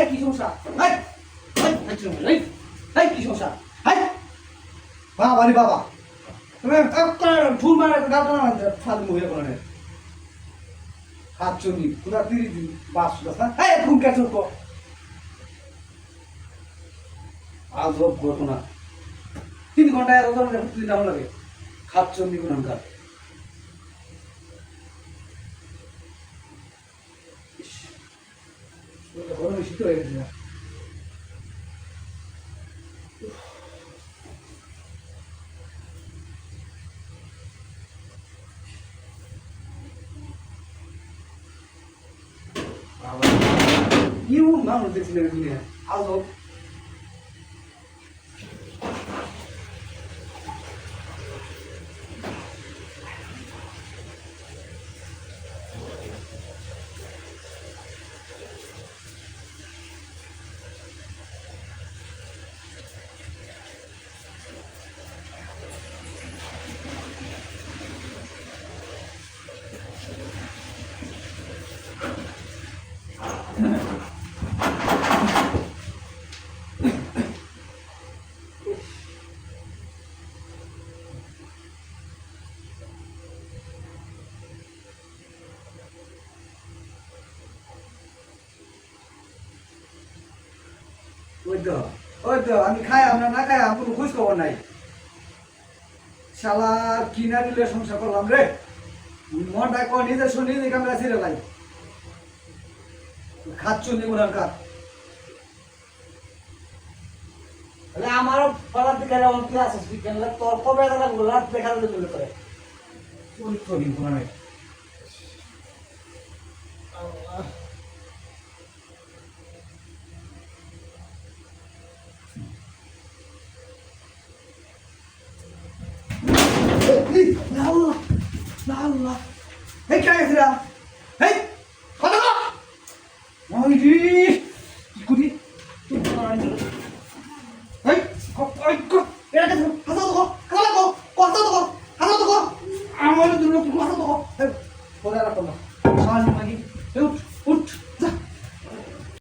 কি সমস্যা? কি সমস্যা? বাবা রে বাবা, তুমি ফুল মারা গালটা না ফাল মুহে করে হাত চুরি পুরা 30 দিন বাস না। ফুল কাছে কো আজব ঘটনা। 3 ঘন্টা আর ওজন তুই দাম লাগে খাত চন্দি কোন কাজ। গরম শীত হয়ে গেছে না। ইউ মানুষ দেখছিলেন দুনিয়া আজব। ওই তো আমি খাই আমরা না খাই আমার কোনো খোঁজ খবর নাই। শালা কিনা দিলে সংসার করলাম রে। মনটা কো নিজে শুনি নিজে ক্যামেরা ছেড়ে লাই খাচ্ছ নি ওনার কাজ। তাহলে আমারও পাড়ার দিকে এমন কি আছে বিকেল তোর কবে লাগলো রাত দেখা দিলে করে ওই তো দিন কোনা নাই। La Allah, la Allah. Hey, ¿qué haces,